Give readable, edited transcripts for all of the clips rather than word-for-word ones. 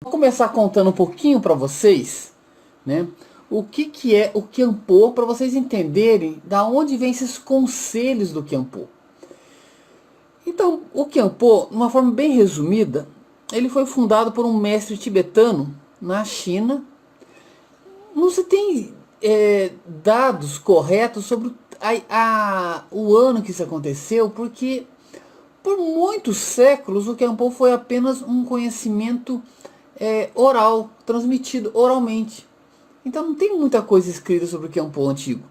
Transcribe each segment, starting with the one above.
Vou começar contando um pouquinho para vocês, né, o que é o Qianpo, para vocês entenderem da onde vem esses conselhos do Qianpo. Então, o Qianpo, de uma forma bem resumida, ele foi fundado por um mestre tibetano na China. Não se tem dados corretos sobre o ano que isso aconteceu, porque por muitos séculos o Qianpo foi apenas um conhecimento oral, transmitido oralmente. Então não tem muita coisa escrita sobre o Qianpo antigo.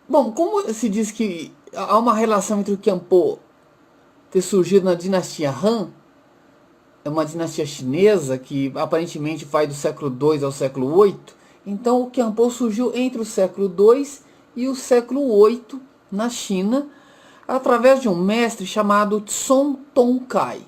Bom, como se diz que há uma relação entre o Qianpo ter surgido na dinastia Han, é uma dinastia chinesa que aparentemente vai do século II ao século VIII, então o Qianpo surgiu entre o século II e o século VIII na China, através de um mestre chamado Tsong Tongkai.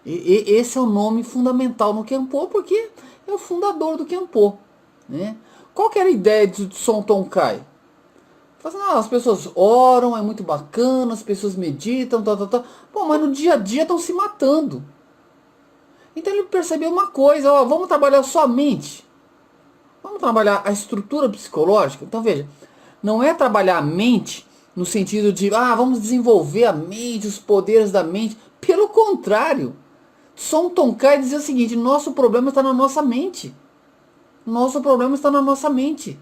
E esse é o nome fundamental no Qianpo, porque é o fundador do Qianpo, né? Qual que era a ideia de Tsong Tongkai? As pessoas oram, é muito bacana, as pessoas meditam, Bom, mas no dia a dia estão se matando. Então ele percebeu uma coisa, vamos trabalhar só a mente. Vamos trabalhar a estrutura psicológica. Então veja, não é trabalhar a mente no sentido de, vamos desenvolver a mente, os poderes da mente. Pelo contrário, Tsong Tongkai dizia o seguinte: nosso problema está na nossa mente. Nosso problema está na nossa mente.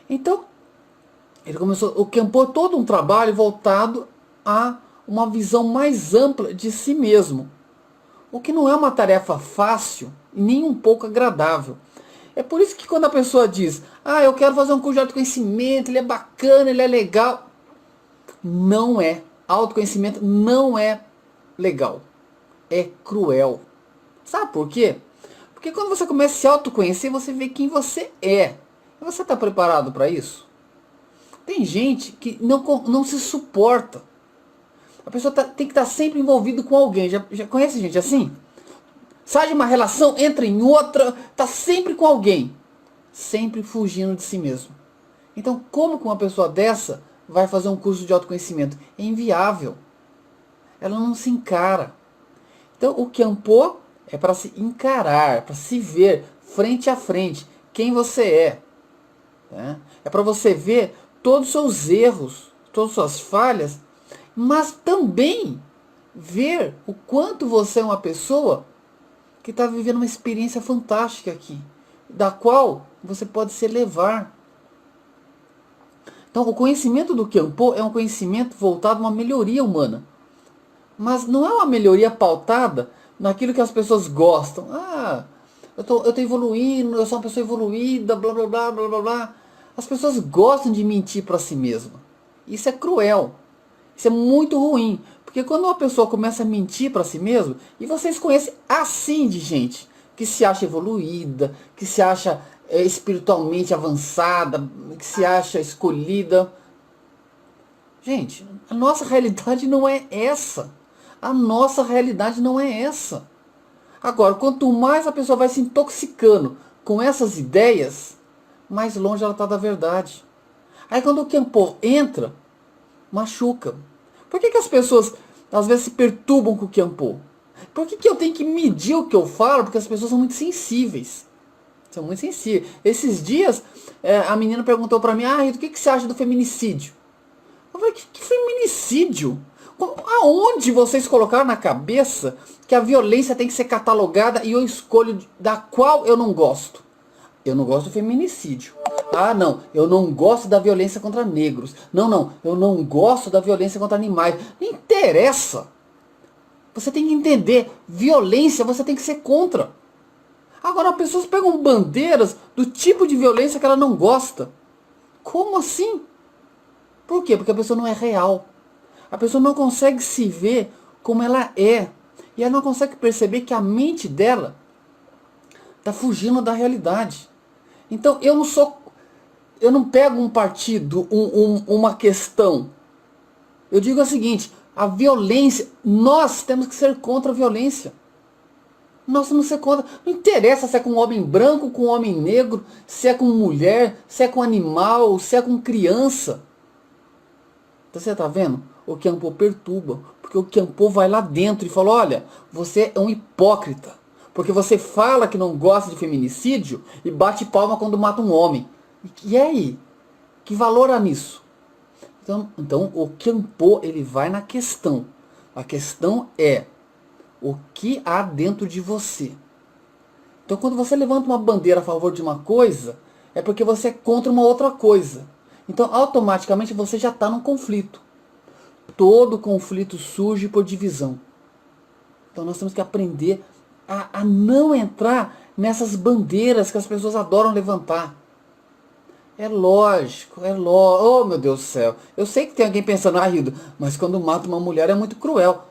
Então, ele começou, o Qianpo é todo um trabalho voltado a uma visão mais ampla de si mesmo. O que não é uma tarefa fácil e nem um pouco agradável. É por isso que quando a pessoa diz, eu quero fazer um curso de autoconhecimento, ele é bacana, ele é legal. Não é. Autoconhecimento não é legal. É cruel. Sabe por quê? Porque quando você começa a se autoconhecer, você vê quem você é. E você está preparado para isso? Tem gente que não se suporta. A pessoa tem que estar sempre envolvido com alguém. Já conhece gente assim? Sai de uma relação, entra em outra, está sempre com alguém. Sempre fugindo de si mesmo. Então, como que uma pessoa dessa vai fazer um curso de autoconhecimento? É inviável. Ela não se encara. Então, o Qianpo é para se encarar, para se ver frente a frente quem você é. Né? É para você ver todos os seus erros, todas as suas falhas, mas também ver o quanto você é uma pessoa que está vivendo uma experiência fantástica aqui, da qual você pode se elevar. Então, o conhecimento do Qianpo é um conhecimento voltado a uma melhoria humana. Mas não é uma melhoria pautada naquilo que as pessoas gostam. Eu tô evoluindo, eu sou uma pessoa evoluída, blá blá blá blá blá blá. As pessoas gostam de mentir para si mesma. Isso é cruel. Isso é muito ruim. Porque quando uma pessoa começa a mentir para si mesma, e vocês conhecem assim de gente que se acha evoluída, que se acha espiritualmente avançada, que se acha escolhida. Gente, a nossa realidade não é essa. A nossa realidade não é essa. Agora, quanto mais a pessoa vai se intoxicando com essas ideias, mais longe ela está da verdade. Aí quando o Qianpo entra, machuca. Por que as pessoas às vezes se perturbam com o Qianpo? Por que eu tenho que medir o que eu falo? Porque as pessoas são muito sensíveis. São muito sensíveis. Esses dias, a menina perguntou para mim, Rita, o que você acha do feminicídio? Eu falei, que feminicídio? Aonde vocês colocaram na cabeça que a violência tem que ser catalogada e eu escolho da qual eu não gosto? Eu não gosto do feminicídio. Não, eu não gosto da violência contra negros. Não, eu não gosto da violência contra animais. Não interessa. Você tem que entender, violência você tem que ser contra. Agora as pessoas pegam bandeiras do tipo de violência que ela não gosta. Como assim? Por quê? Porque a pessoa não é real. A pessoa não consegue se ver como ela é. E ela não consegue perceber que a mente dela está fugindo da realidade. Então eu não pego um partido, uma questão. Eu digo o seguinte, a violência, nós temos que ser contra a violência. Nós temos que ser contra. Não interessa se é com um homem branco, com um homem negro, se é com mulher, se é com animal, se é com criança. Então você está vendo? O Kempo perturba, porque o Kempo vai lá dentro e fala, olha, você é um hipócrita, porque você fala que não gosta de feminicídio e bate palma quando mata um homem. E aí? Que valor há nisso? Então o Kempo, ele vai na questão. A questão é o que há dentro de você. Então quando você levanta uma bandeira a favor de uma coisa, é porque você é contra uma outra coisa. Então automaticamente você já está num conflito. Todo conflito surge por divisão. Então nós temos que aprender a não entrar nessas bandeiras que as pessoas adoram levantar. É lógico. Oh, meu Deus do céu. Eu sei que tem alguém pensando, ah, Hildo, mas quando mata uma mulher é muito cruel.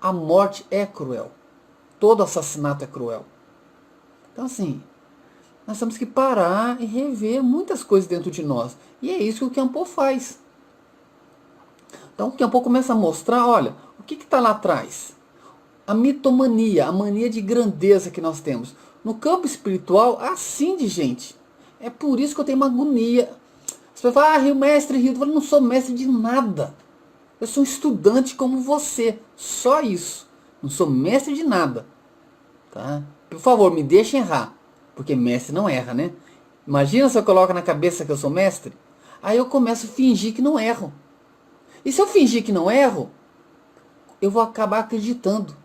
A morte é cruel. Todo assassinato é cruel. Então assim, nós temos que parar e rever muitas coisas dentro de nós. E é isso que o Kempo faz. Então o Kempo começa a mostrar, olha, o que está lá atrás? A mitomania, a mania de grandeza que nós temos. No campo espiritual, assim de gente. É por isso que eu tenho uma agonia. As pessoas falam, ah, mestre Rio. Eu falo, não sou mestre de nada. Eu sou um estudante como você. Só isso. Não sou mestre de nada. Tá? Por favor, me deixe errar. Porque mestre não erra, né? Imagina se eu coloco na cabeça que eu sou mestre. Aí eu começo a fingir que não erro. E se eu fingir que não erro, eu vou acabar acreditando.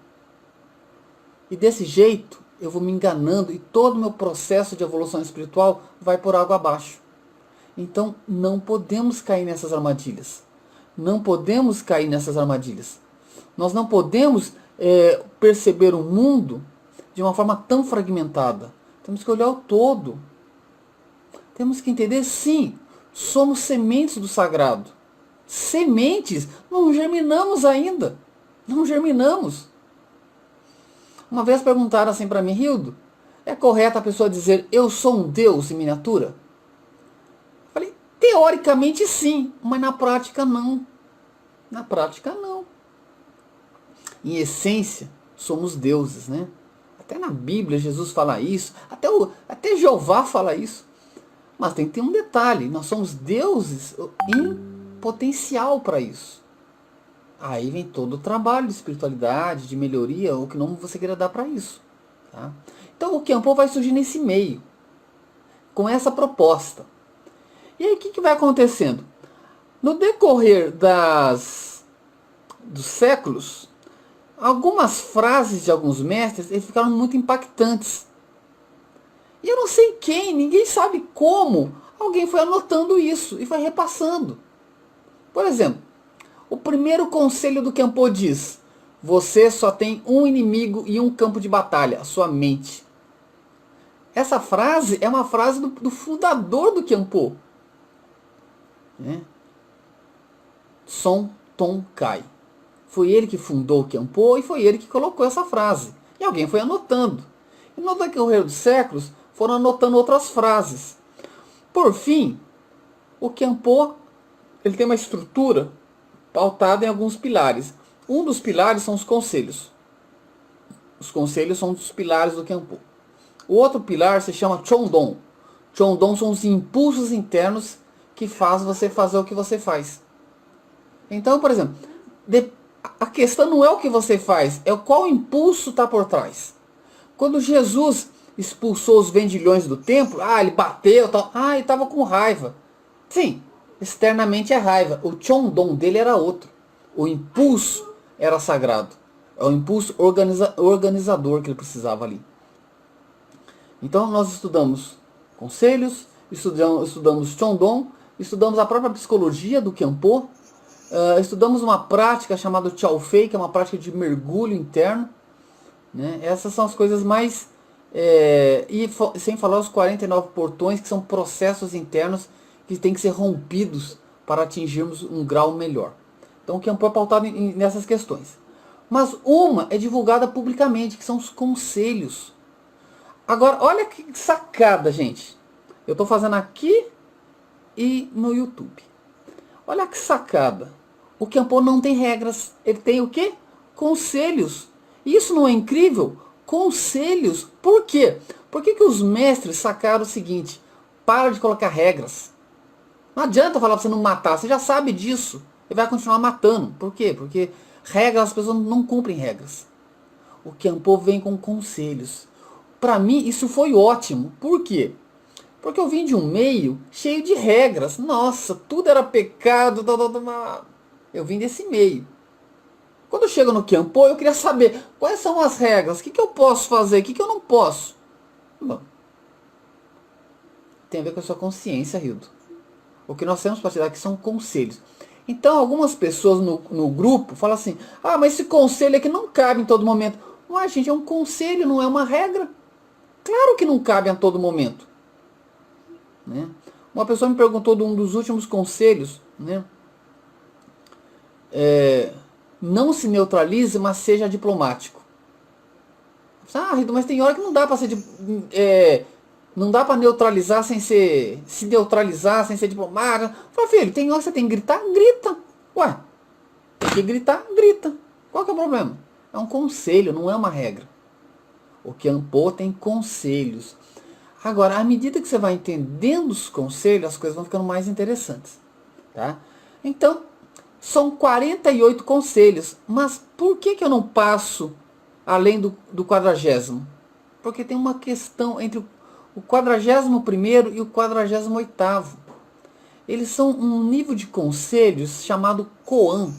E desse jeito, eu vou me enganando e todo o meu processo de evolução espiritual vai por água abaixo. Então, não podemos cair nessas armadilhas. Não podemos cair nessas armadilhas. Nós não podemos perceber o mundo de uma forma tão fragmentada. Temos que olhar o todo. Temos que entender, sim, somos sementes do sagrado. Sementes, não germinamos ainda. Não germinamos. Uma vez perguntaram assim para mim, Hildo, é correto a pessoa dizer eu sou um Deus em miniatura? Eu falei, teoricamente sim, mas na prática não. Na prática não. Em essência, somos deuses, né? Até na Bíblia Jesus fala isso, até Jeová fala isso. Mas tem que ter um detalhe, nós somos deuses em potencial para isso. Aí vem todo o trabalho de espiritualidade, de melhoria, ou que nome você queira dar para isso. Tá? Então o Kempo vai surgir nesse meio, com essa proposta. E aí o que vai acontecendo? No decorrer dos séculos, algumas frases de alguns mestres ficaram muito impactantes. E eu não sei quem, ninguém sabe como, alguém foi anotando isso e foi repassando. Por exemplo, o primeiro conselho do Kempo diz, você só tem um inimigo e um campo de batalha, a sua mente. Essa frase é uma frase do fundador do Kempo. Né? Son Ton Kai. Foi ele que fundou o Kempo e foi ele que colocou essa frase. E alguém foi anotando. E no decorrer dos séculos, foram anotando outras frases. Por fim, o Kempo ele tem uma estrutura pautada em alguns pilares. Um dos pilares são os conselhos. Os conselhos são os pilares do Kempo. O outro pilar se chama Chondon. Chondon são os impulsos internos que fazem você fazer o que você faz. Então, por exemplo, a questão não é o que você faz, é qual impulso está por trás. Quando Jesus expulsou os vendilhões do templo, ele bateu, tal, ele estava com raiva. Sim, externamente é raiva. O Chondon dele era outro. O impulso era sagrado. É o impulso organizador que ele precisava ali. Então nós estudamos conselhos, estudamos Chondon, estudamos a própria psicologia do Kempo, estudamos uma prática chamada Chao Fei, que é uma prática de mergulho interno. Né? Essas são as coisas mais... sem falar os 49 portões, que são processos internos que têm que ser rompidos para atingirmos um grau melhor. Então o Kempo é pautado nessas questões. Mas uma é divulgada publicamente, que são os conselhos. Agora, olha que sacada, gente. Eu estou fazendo aqui e no YouTube. Olha que sacada. O Kempo não tem regras. Ele tem o quê? Conselhos. Isso não é incrível? Conselhos. Por quê? Por que os mestres sacaram o seguinte? Para de colocar regras. Não adianta falar para você não matar. Você já sabe disso. Ele vai continuar matando. Por quê? Porque regras, as pessoas não cumprem regras. O Kempo vem com conselhos. Para mim, isso foi ótimo. Por quê? Porque eu vim de um meio cheio de regras. Nossa, tudo era pecado. Eu vim desse meio. Quando eu chego no Kempo, eu queria saber quais são as regras. O que eu posso fazer? O que eu não posso? Bom, tem a ver com a sua consciência, Hildo. O que nós temos para te dar aqui são conselhos. Então, algumas pessoas no grupo falam assim, ah, mas esse conselho aqui não cabe em todo momento. Ué, gente, é um conselho, não é uma regra. Claro que não cabe a todo momento. Né? Uma pessoa me perguntou de um dos últimos conselhos, né? Não se neutralize, mas seja diplomático. Ah, Rito, mas tem hora que não dá para ser não dá para neutralizar sem ser se neutralizar sem ser diplomático. Fala, filho, tem hora que você tem que gritar, grita. Ué, tem que gritar, grita. Qual que é o problema? É um conselho, não é uma regra. O Kempo tem conselhos. Agora, à medida que você vai entendendo os conselhos, as coisas vão ficando mais interessantes. Tá? Então, são 48 conselhos. Mas por que eu não passo além do 40º? Porque tem uma questão entre o 41º e o 48º. Eles são um nível de conselhos chamado koan.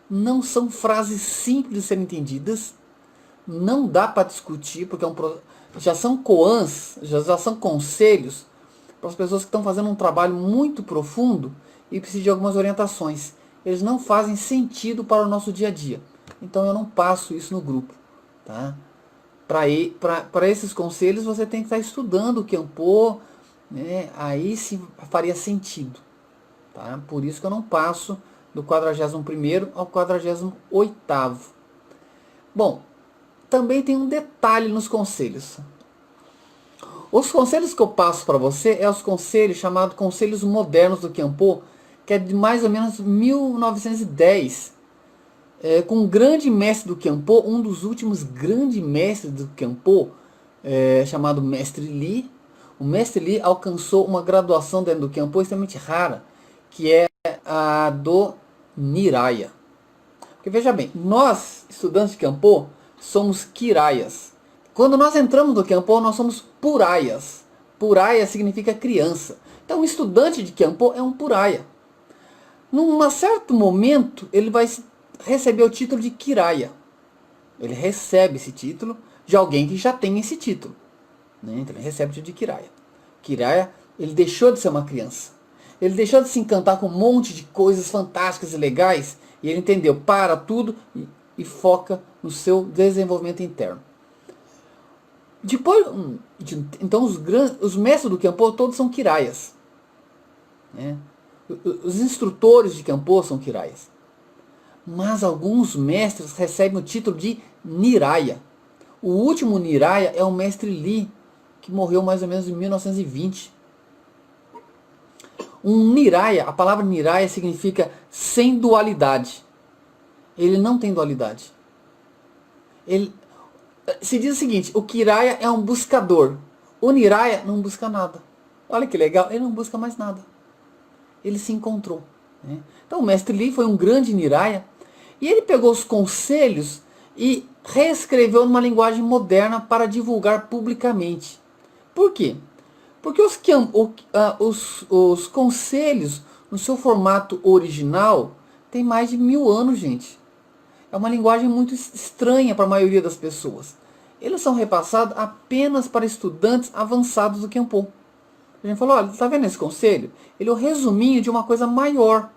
Não são frases simples de serem entendidas. Não dá para discutir, porque já são koans, já são conselhos para as pessoas que estão fazendo um trabalho muito profundo e precisam de algumas orientações. Eles não fazem sentido para o nosso dia a dia. Então eu não passo isso no grupo. Tá? Para esses conselhos você tem que estar estudando o Kempo, né? Aí sim faria sentido. Tá? Por isso que eu não passo do 41º ao 48º. Bom, também tem um detalhe nos conselhos. Os conselhos que eu passo para você é os conselhos chamados Conselhos Modernos do Kempo, que é de mais ou menos 1910. Com um grande mestre do Kempo, um dos últimos grandes mestres do Kempo, chamado Mestre Lee. O Mestre Lee alcançou uma graduação dentro do Kempo extremamente rara, que é a do Niraya. Porque veja bem, nós, estudantes de Kempo, somos Kirayas. Quando nós entramos no Kempo, nós somos Purayas. Puraya significa criança. Então, um estudante de Kempo é um Puraya. Num certo momento, ele vai receber o título de Kiraya. Ele recebe esse título de alguém que já tem esse título. Né? Então, ele recebe o título de Kiraya. Kiraya, ele deixou de ser uma criança. Ele deixou de se encantar com um monte de coisas fantásticas e legais. E ele entendeu, para tudo e foca no seu desenvolvimento interno. Depois, então os mestres do Kempo todos são Kirayas. Né? Os instrutores de Kempo são Kirayas. Mas alguns mestres recebem o título de Niraya. O último Niraya é o mestre Lee, que morreu mais ou menos em 1920. Um Niraya, a palavra Niraya significa sem dualidade. Ele não tem dualidade. Se diz o seguinte, o Kiraya é um buscador. O Niraya não busca nada. Olha que legal, ele não busca mais nada. Ele se encontrou. Né? Então o mestre Lee foi um grande Niraya. E ele pegou os conselhos e reescreveu numa linguagem moderna para divulgar publicamente. Por quê? Porque os conselhos, no seu formato original, tem mais de 1000 anos, gente. É uma linguagem muito estranha para a maioria das pessoas. Eles são repassados apenas para estudantes avançados do Kempo. A gente falou, olha, está vendo esse conselho? Ele é o resuminho de uma coisa maior.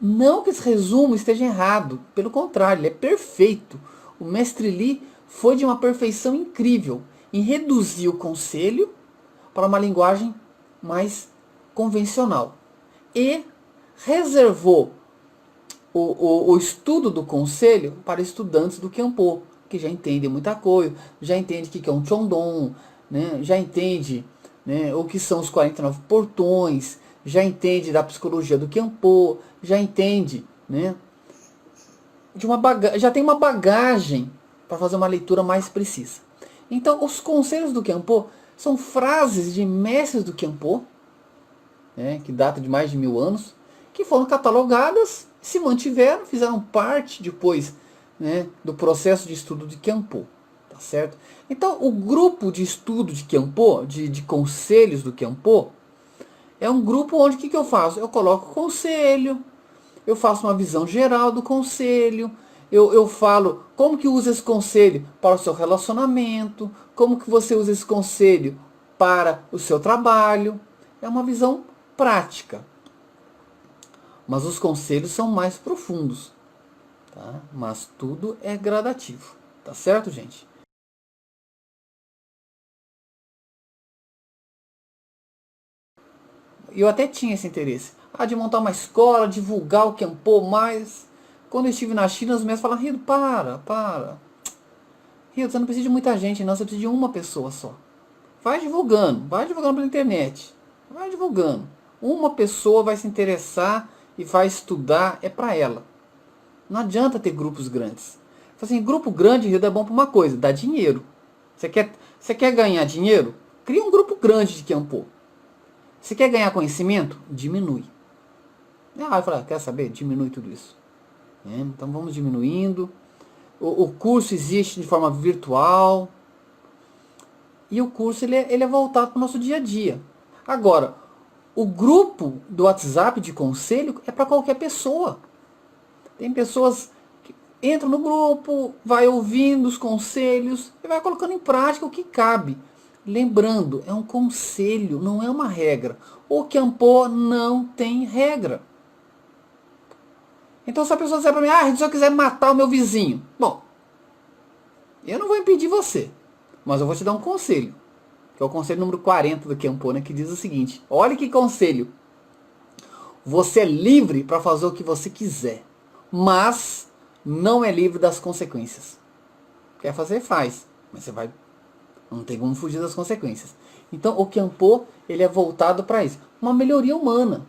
Não que esse resumo esteja errado, pelo contrário, ele é perfeito. O mestre Lee foi de uma perfeição incrível em reduzir o conselho para uma linguagem mais convencional. E reservou o estudo do conselho para estudantes do Kempo, que já entendem muita coisa, já entende o que é um Chondon, né? Já entende, né, o que são os 49 portões, já entende da psicologia do Kempo, já entende, né, já tem uma bagagem para fazer uma leitura mais precisa. Então, os conselhos do Kempo são frases de mestres do Kempo, né, que data de mais de 1000 anos, que foram catalogadas, se mantiveram, fizeram parte depois, né, do processo de estudo de Khenpo, tá certo? Então, o grupo de estudo de Khenpo, de conselhos do Khenpo, é um grupo onde o que eu faço? Eu coloco o conselho, eu faço uma visão geral do conselho, eu falo como que usa esse conselho para o seu relacionamento, como que você usa esse conselho para o seu trabalho. É uma visão prática. Mas os conselhos são mais profundos, tá? Mas tudo é gradativo, tá certo, gente? Eu até tinha esse interesse. De montar uma escola, divulgar o Khenpo mais. Quando eu estive na China, os mestres falaram, Rido, para. Rido, você não precisa de muita gente, não, você precisa de uma pessoa só. Vai divulgando pela internet. Vai divulgando. Uma pessoa vai se interessar e vai estudar, é para ela. Não adianta ter grupos grandes. Assim, grupo grande, Rido, é bom para uma coisa, dá dinheiro. Você quer ganhar dinheiro? Cria um grupo grande de Khenpo. Você quer ganhar conhecimento? Diminui. Eu falei, quer saber? Diminui tudo isso. Então vamos diminuindo. O curso existe de forma virtual. E o curso ele é voltado para o nosso dia a dia. Agora, o grupo do WhatsApp de conselho é para qualquer pessoa. Tem pessoas que entram no grupo, vai ouvindo os conselhos e vai colocando em prática o que cabe. Lembrando, é um conselho, não é uma regra. O Khenpo não tem regra. Então se a pessoa disser para mim, se eu quiser matar o meu vizinho. Bom, eu não vou impedir você, mas eu vou te dar um conselho. Que é o conselho número 40 do Khenpo, né, que diz o seguinte. Olha que conselho. Você é livre para fazer o que você quiser, mas não é livre das consequências. Quer fazer, faz. Mas você vai... Não tem como fugir das consequências. Então o Khenpo, ele é voltado para isso. Uma melhoria humana.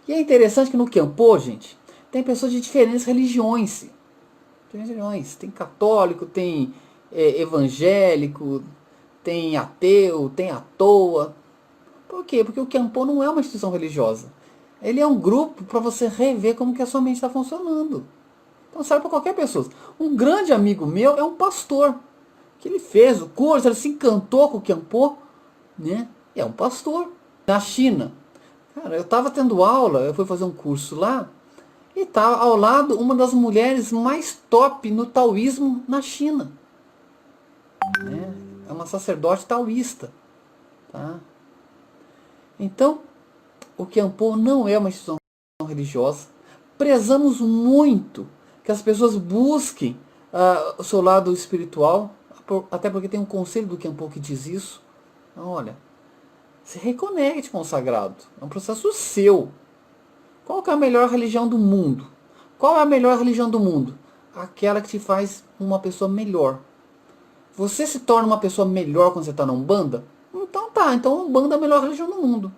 E é interessante que no Khenpo, gente, tem pessoas de diferentes religiões. Tem católico, tem evangélico, tem ateu, tem à toa. Por quê? Porque o Khenpo não é uma instituição religiosa. Ele é um grupo para você rever como que a sua mente está funcionando. Então serve para qualquer pessoa. Um grande amigo meu é um pastor. Que ele fez o curso, ele se encantou com o Khenpo, né? E é um pastor. Na China. Cara, eu estava tendo aula, eu fui fazer um curso lá, e estava ao lado uma das mulheres mais top no taoísmo na China. Né? É uma sacerdote taoísta. Tá? Então, o Khenpo não é uma instituição religiosa. Prezamos muito que as pessoas busquem o seu lado espiritual, até porque tem um conselho do Khenpo que diz isso. Então, olha, se reconecte com o sagrado. É um processo seu. Qual que é a melhor religião do mundo? Qual é a melhor religião do mundo? Aquela que te faz uma pessoa melhor. Você se torna uma pessoa melhor quando você está na Umbanda? Então tá, então a Umbanda é a melhor religião do mundo.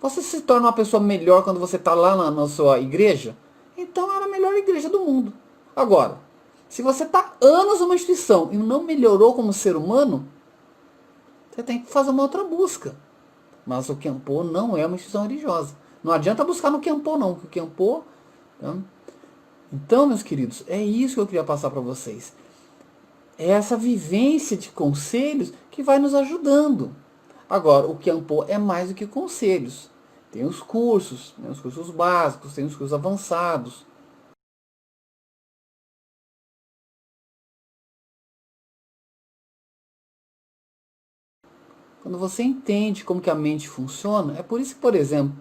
Você se torna uma pessoa melhor quando você está lá na sua igreja? Então é a melhor igreja do mundo. Agora, se você está anos numa instituição e não melhorou como ser humano, você tem que fazer uma outra busca. Mas o Khenpo não é uma instituição religiosa. Não adianta buscar no Khenpo não, porque o Khenpo... Então, meus queridos, é isso que eu queria passar para vocês. É essa vivência de conselhos que vai nos ajudando. Agora, o Khenpo é mais do que conselhos. Tem os cursos básicos, tem os cursos avançados. Quando você entende como que a mente funciona, é por isso que, por exemplo,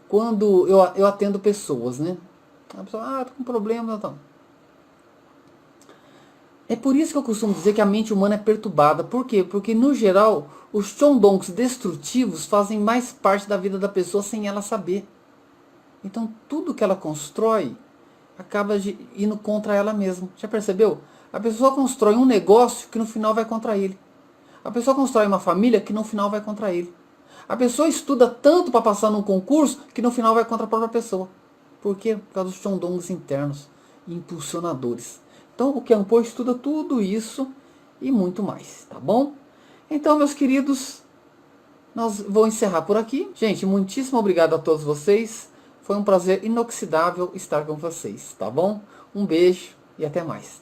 quando eu atendo pessoas, né? A pessoa, tô com problema, tal. É por isso que eu costumo dizer que a mente humana é perturbada. Por quê? Porque, no geral, os chondongs destrutivos fazem mais parte da vida da pessoa sem ela saber. Então, tudo que ela constrói acaba indo contra ela mesma. Já percebeu? A pessoa constrói um negócio que no final vai contra ele. A pessoa constrói uma família que no final vai contra ele. A pessoa estuda tanto para passar num concurso que no final vai contra a própria pessoa. Por quê? Por causa dos chondongs internos e impulsionadores. Então o Khenpo estuda tudo isso e muito mais, tá bom? Então, meus queridos, nós vamos encerrar por aqui. Gente, muitíssimo obrigado a todos vocês. Foi um prazer inoxidável estar com vocês, tá bom? Um beijo e até mais.